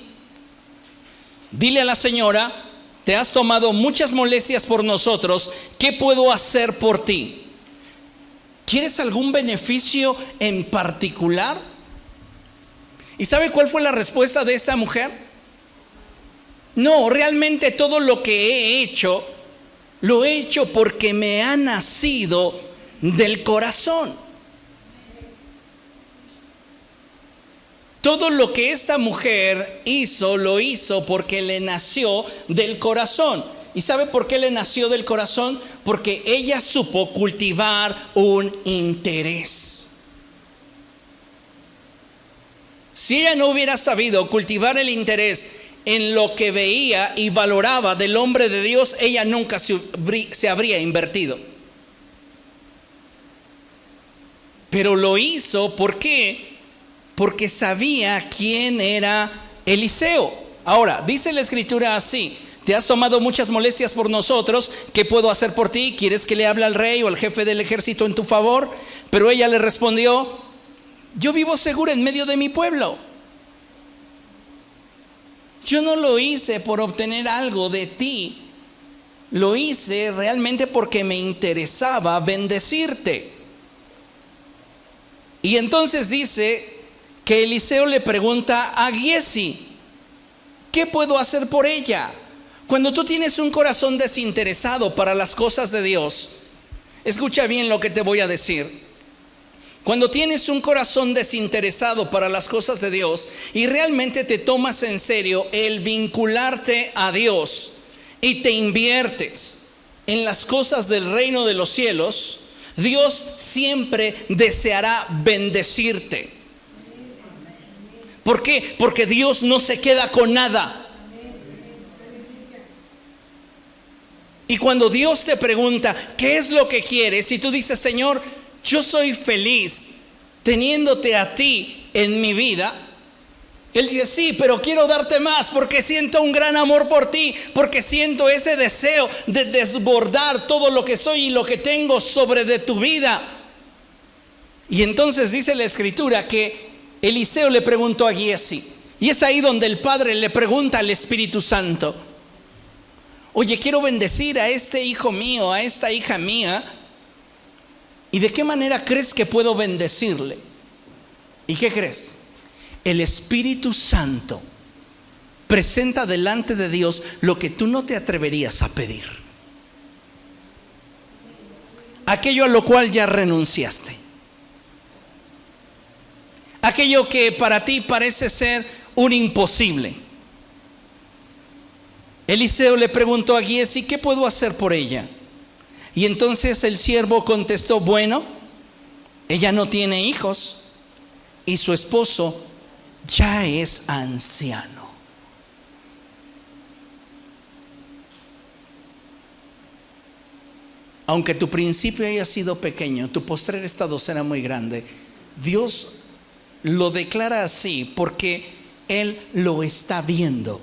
dile a la señora, te has tomado muchas molestias por nosotros, ¿qué puedo hacer por ti? ¿Quieres algún beneficio en particular? ¿Y sabe cuál fue la respuesta de esta mujer? No, realmente todo lo que he hecho, lo he hecho porque me ha nacido del corazón. Todo lo que esta mujer hizo, lo hizo porque le nació del corazón. ¿Y sabe por qué le nació del corazón? Porque ella supo cultivar un interés. Si ella no hubiera sabido cultivar el interés en lo que veía y valoraba del hombre de Dios, ella nunca se habría invertido. Pero lo hizo, ¿por qué? Porque sabía quién era Eliseo. Ahora, dice la escritura así, te has tomado muchas molestias por nosotros, ¿qué puedo hacer por ti? ¿Quieres que le hable al rey o al jefe del ejército en tu favor? Pero ella le respondió, yo vivo segura en medio de mi pueblo. Yo no lo hice por obtener algo de ti, lo hice realmente porque me interesaba bendecirte. Y entonces dice que Eliseo le pregunta a Giesi, ¿qué puedo hacer por ella? Cuando tú tienes un corazón desinteresado para las cosas de Dios, escucha bien lo que te voy a decir. Cuando tienes un corazón desinteresado para las cosas de Dios y realmente te tomas en serio el vincularte a Dios y te inviertes en las cosas del reino de los cielos, Dios siempre deseará bendecirte. ¿Por qué? Porque Dios no se queda con nada. Y cuando Dios te pregunta, ¿qué es lo que quieres? Y tú dices, Señor, yo soy feliz teniéndote a ti en mi vida. Él dice, sí, pero quiero darte más porque siento un gran amor por ti, porque siento ese deseo de desbordar todo lo que soy y lo que tengo sobre de tu vida. Y entonces dice la Escritura que Eliseo le preguntó a Giesi, y es ahí donde el Padre le pregunta al Espíritu Santo, oye, quiero bendecir a este hijo mío, a esta hija mía, ¿y de qué manera crees que puedo bendecirle? ¿Y qué crees? El Espíritu Santo presenta delante de Dios lo que tú no te atreverías a pedir. Aquello a lo cual ya renunciaste. Aquello que para ti parece ser un imposible. Eliseo le preguntó a Giesi, ¿qué puedo hacer por ella? Y entonces el siervo contestó, bueno, ella no tiene hijos y su esposo ya es anciano. Aunque tu principio haya sido pequeño, tu postrer estado será muy grande. Dios lo declara así porque Él lo está viendo.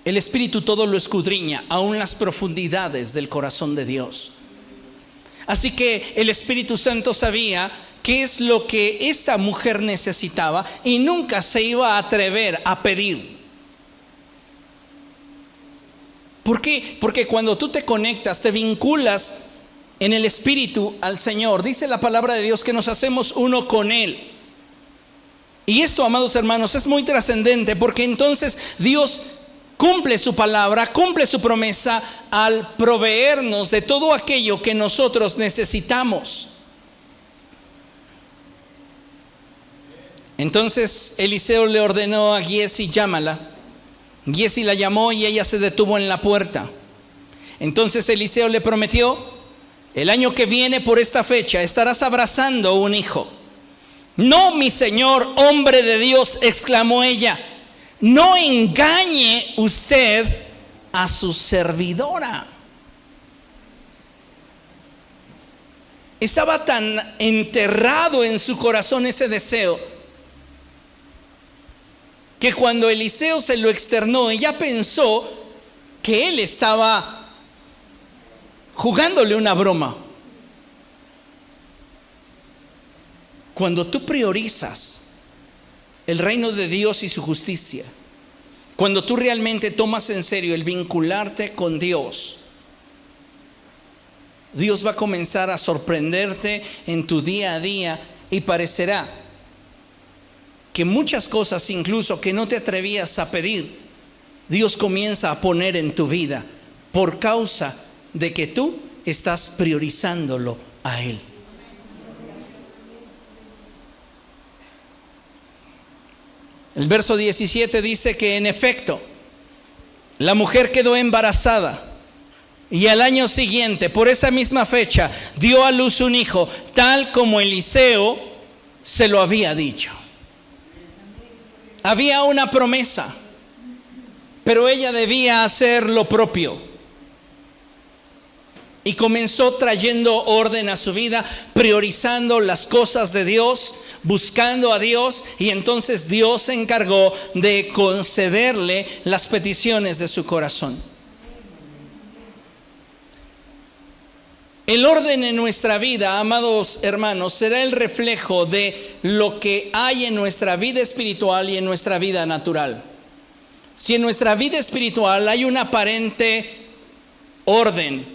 El Espíritu todo lo escudriña, aún las profundidades del corazón de Dios. Así que el Espíritu Santo sabía qué es lo que esta mujer necesitaba y nunca se iba a atrever a pedir. ¿Por qué? Porque cuando tú te conectas, te vinculas en el Espíritu al Señor, dice la palabra de Dios que nos hacemos uno con Él. Y esto, amados hermanos, es muy trascendente porque entonces Dios cumple su palabra, cumple su promesa al proveernos de todo aquello que nosotros necesitamos. Entonces Eliseo le ordenó a Giesi, llámala. Giesi la llamó y ella se detuvo en la puerta. Entonces Eliseo le prometió, el año que viene por esta fecha estarás abrazando un hijo. No, mi señor, hombre de Dios, exclamó ella, no engañe usted a su servidora. Estaba tan enterrado en su corazón ese deseo que cuando Eliseo se lo externó, ella pensó que él estaba jugándole una broma. Cuando tú priorizas el reino de Dios y su justicia, cuando tú realmente tomas en serio el vincularte con Dios, Dios va a comenzar a sorprenderte en tu día a día y parecerá que muchas cosas incluso que no te atrevías a pedir, Dios comienza a poner en tu vida por causa de que tú estás priorizándolo a Él. El verso 17 dice que en efecto, la mujer quedó embarazada y al año siguiente, por esa misma fecha, dio a luz un hijo, tal como Eliseo se lo había dicho. Había una promesa, pero ella debía hacer lo propio. Y comenzó trayendo orden a su vida, priorizando las cosas de Dios, buscando a Dios, y entonces Dios se encargó de concederle las peticiones de su corazón. El orden en nuestra vida, amados hermanos, será el reflejo de lo que hay en nuestra vida espiritual y en nuestra vida natural. Si en nuestra vida espiritual hay un aparente orden,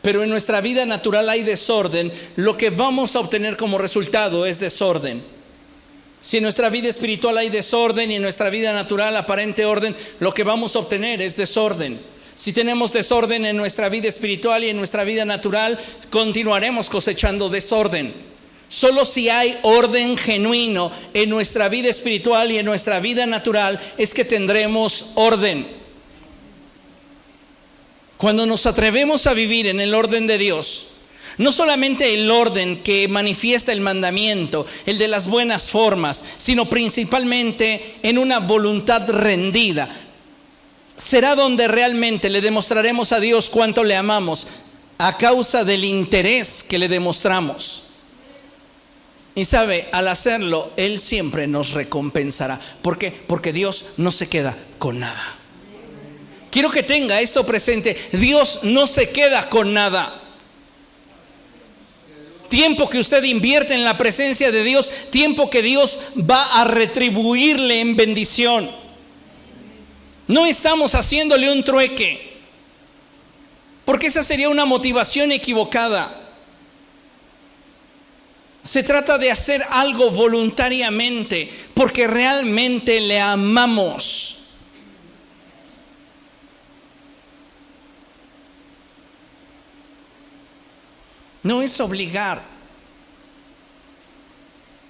pero en nuestra vida natural hay desorden, lo que vamos a obtener como resultado es desorden. Si en nuestra vida espiritual hay desorden y en nuestra vida natural aparente orden, lo que vamos a obtener es desorden. Si tenemos desorden en nuestra vida espiritual y en nuestra vida natural, continuaremos cosechando desorden. Solo si hay orden genuino en nuestra vida espiritual y en nuestra vida natural es que tendremos orden. Cuando nos atrevemos a vivir en el orden de Dios, no solamente el orden que manifiesta el mandamiento, el de las buenas formas, sino principalmente en una voluntad rendida, será donde realmente le demostraremos a Dios cuánto le amamos a causa del interés que le demostramos. Y sabe, al hacerlo, Él siempre nos recompensará. ¿Por qué? Porque Dios no se queda con nada. Quiero que tenga esto presente. Dios no se queda con nada. Tiempo que usted invierte en la presencia de Dios, tiempo que Dios va a retribuirle en bendición. No estamos haciéndole un trueque, porque esa sería una motivación equivocada. Se trata de hacer algo voluntariamente, porque realmente le amamos. No es obligar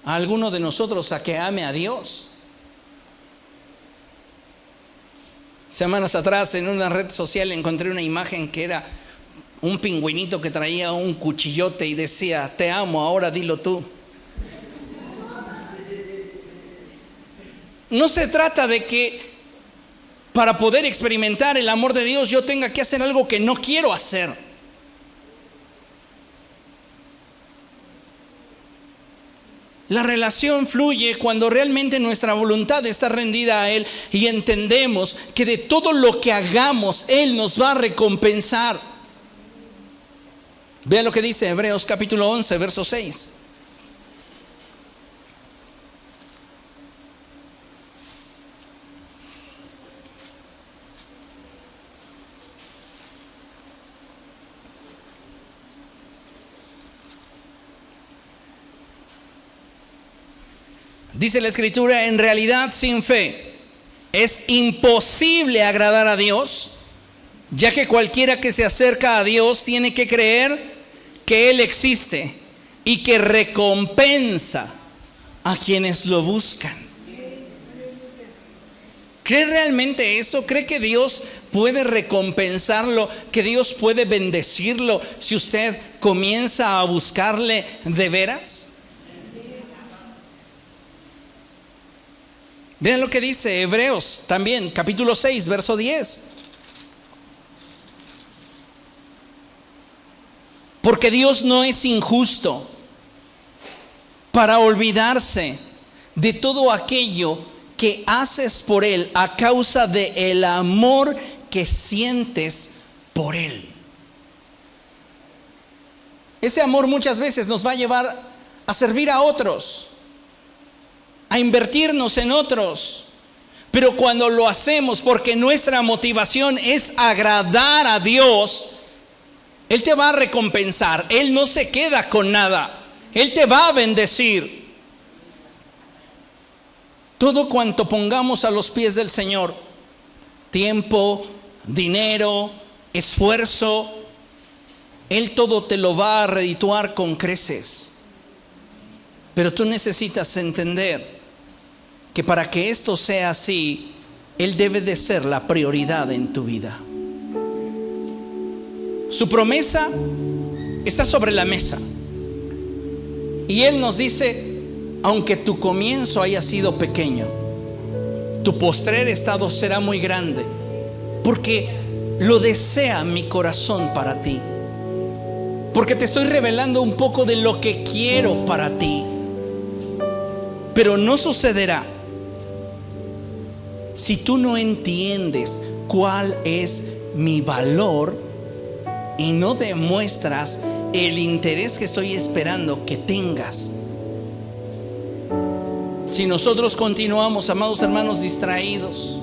a alguno de nosotros a que ame a Dios. Semanas atrás en una red social encontré una imagen que era un pingüinito que traía un cuchillote y decía: te amo, ahora dilo tú. No se trata de que para poder experimentar el amor de Dios yo tenga que hacer algo que no quiero hacer. La relación fluye cuando realmente nuestra voluntad está rendida a Él y entendemos que de todo lo que hagamos Él nos va a recompensar. Vean lo que dice Hebreos capítulo 11, verso 6. Dice la Escritura: en realidad sin fe es imposible agradar a Dios, ya que cualquiera que se acerca a Dios tiene que creer que Él existe y que recompensa a quienes lo buscan. ¿Cree realmente eso? ¿Cree que Dios puede recompensarlo, que Dios puede bendecirlo si usted comienza a buscarle de veras? Vean lo que dice Hebreos también, capítulo 6, verso 10. Porque Dios no es injusto para olvidarse de todo aquello que haces por Él a causa del amor que sientes por Él. Ese amor muchas veces nos va a llevar a servir a otros, a invertirnos en otros. Pero cuando lo hacemos porque nuestra motivación es agradar a Dios, Él te va a recompensar. Él no se queda con nada. Él te va a bendecir. Todo cuanto pongamos a los pies del Señor, tiempo, dinero, esfuerzo, Él todo te lo va a redituar con creces. Pero tú necesitas entender que para que esto sea así, Él debe de ser la prioridad en tu vida. Su promesa está sobre la mesa. Y Él nos dice: aunque tu comienzo haya sido pequeño, tu postrer estado será muy grande, porque lo desea mi corazón para ti. Porque te estoy revelando un poco de lo que quiero para ti. Pero no sucederá si tú no entiendes cuál es mi valor y no demuestras el interés que estoy esperando que tengas. Si nosotros continuamos, amados hermanos, distraídos,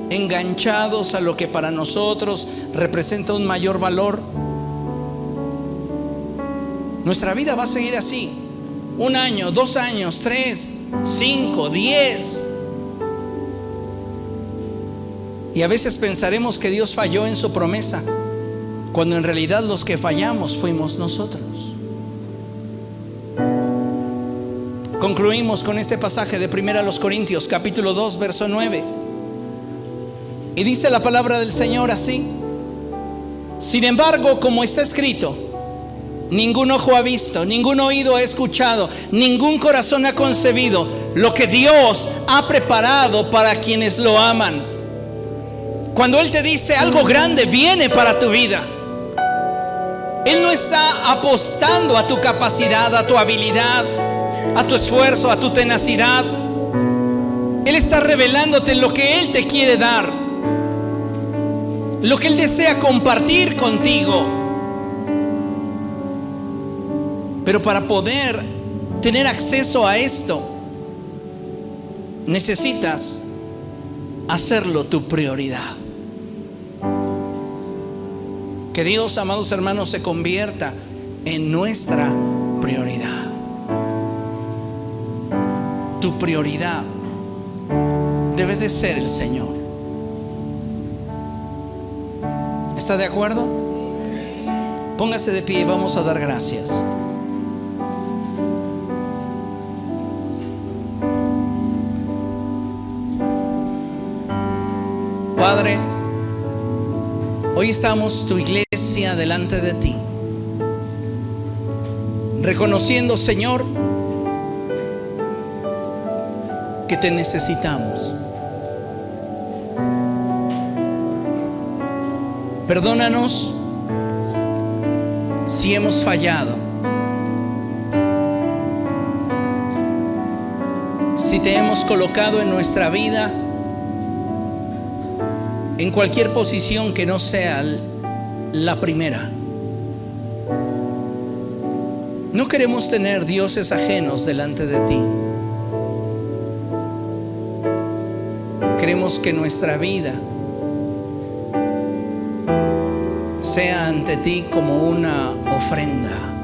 enganchados a lo que para nosotros representa un mayor valor, nuestra vida va a seguir así. 1 año, 2 años, 3, 5, 10. Y a veces pensaremos que Dios falló en su promesa, cuando en realidad los que fallamos fuimos nosotros. Concluimos con este pasaje de 1 Corintios capítulo 2 verso 9. Y dice la palabra del Señor así: sin embargo, como está escrito, ningún ojo ha visto, ningún oído ha escuchado, ningún corazón ha concebido lo que Dios ha preparado para quienes lo aman. Cuando Él te dice algo grande viene para tu vida, Él no está apostando a tu capacidad, a tu habilidad, a tu esfuerzo, a tu tenacidad. Él está revelándote lo que Él te quiere dar, lo que Él desea compartir contigo. Pero para poder tener acceso a esto, necesitas hacerlo tu prioridad. Que Dios, amados hermanos, se convierta en nuestra prioridad. Tu prioridad debe de ser el Señor. ¿Está de acuerdo? Póngase de pie y vamos a dar gracias. Padre, hoy estamos tu iglesia delante de ti, reconociendo, Señor, que te necesitamos. Perdónanos si hemos fallado, si te hemos colocado en nuestra vida en cualquier posición que no sea la primera. No queremos tener dioses ajenos delante de ti. Queremos que nuestra vida sea ante ti como una ofrenda.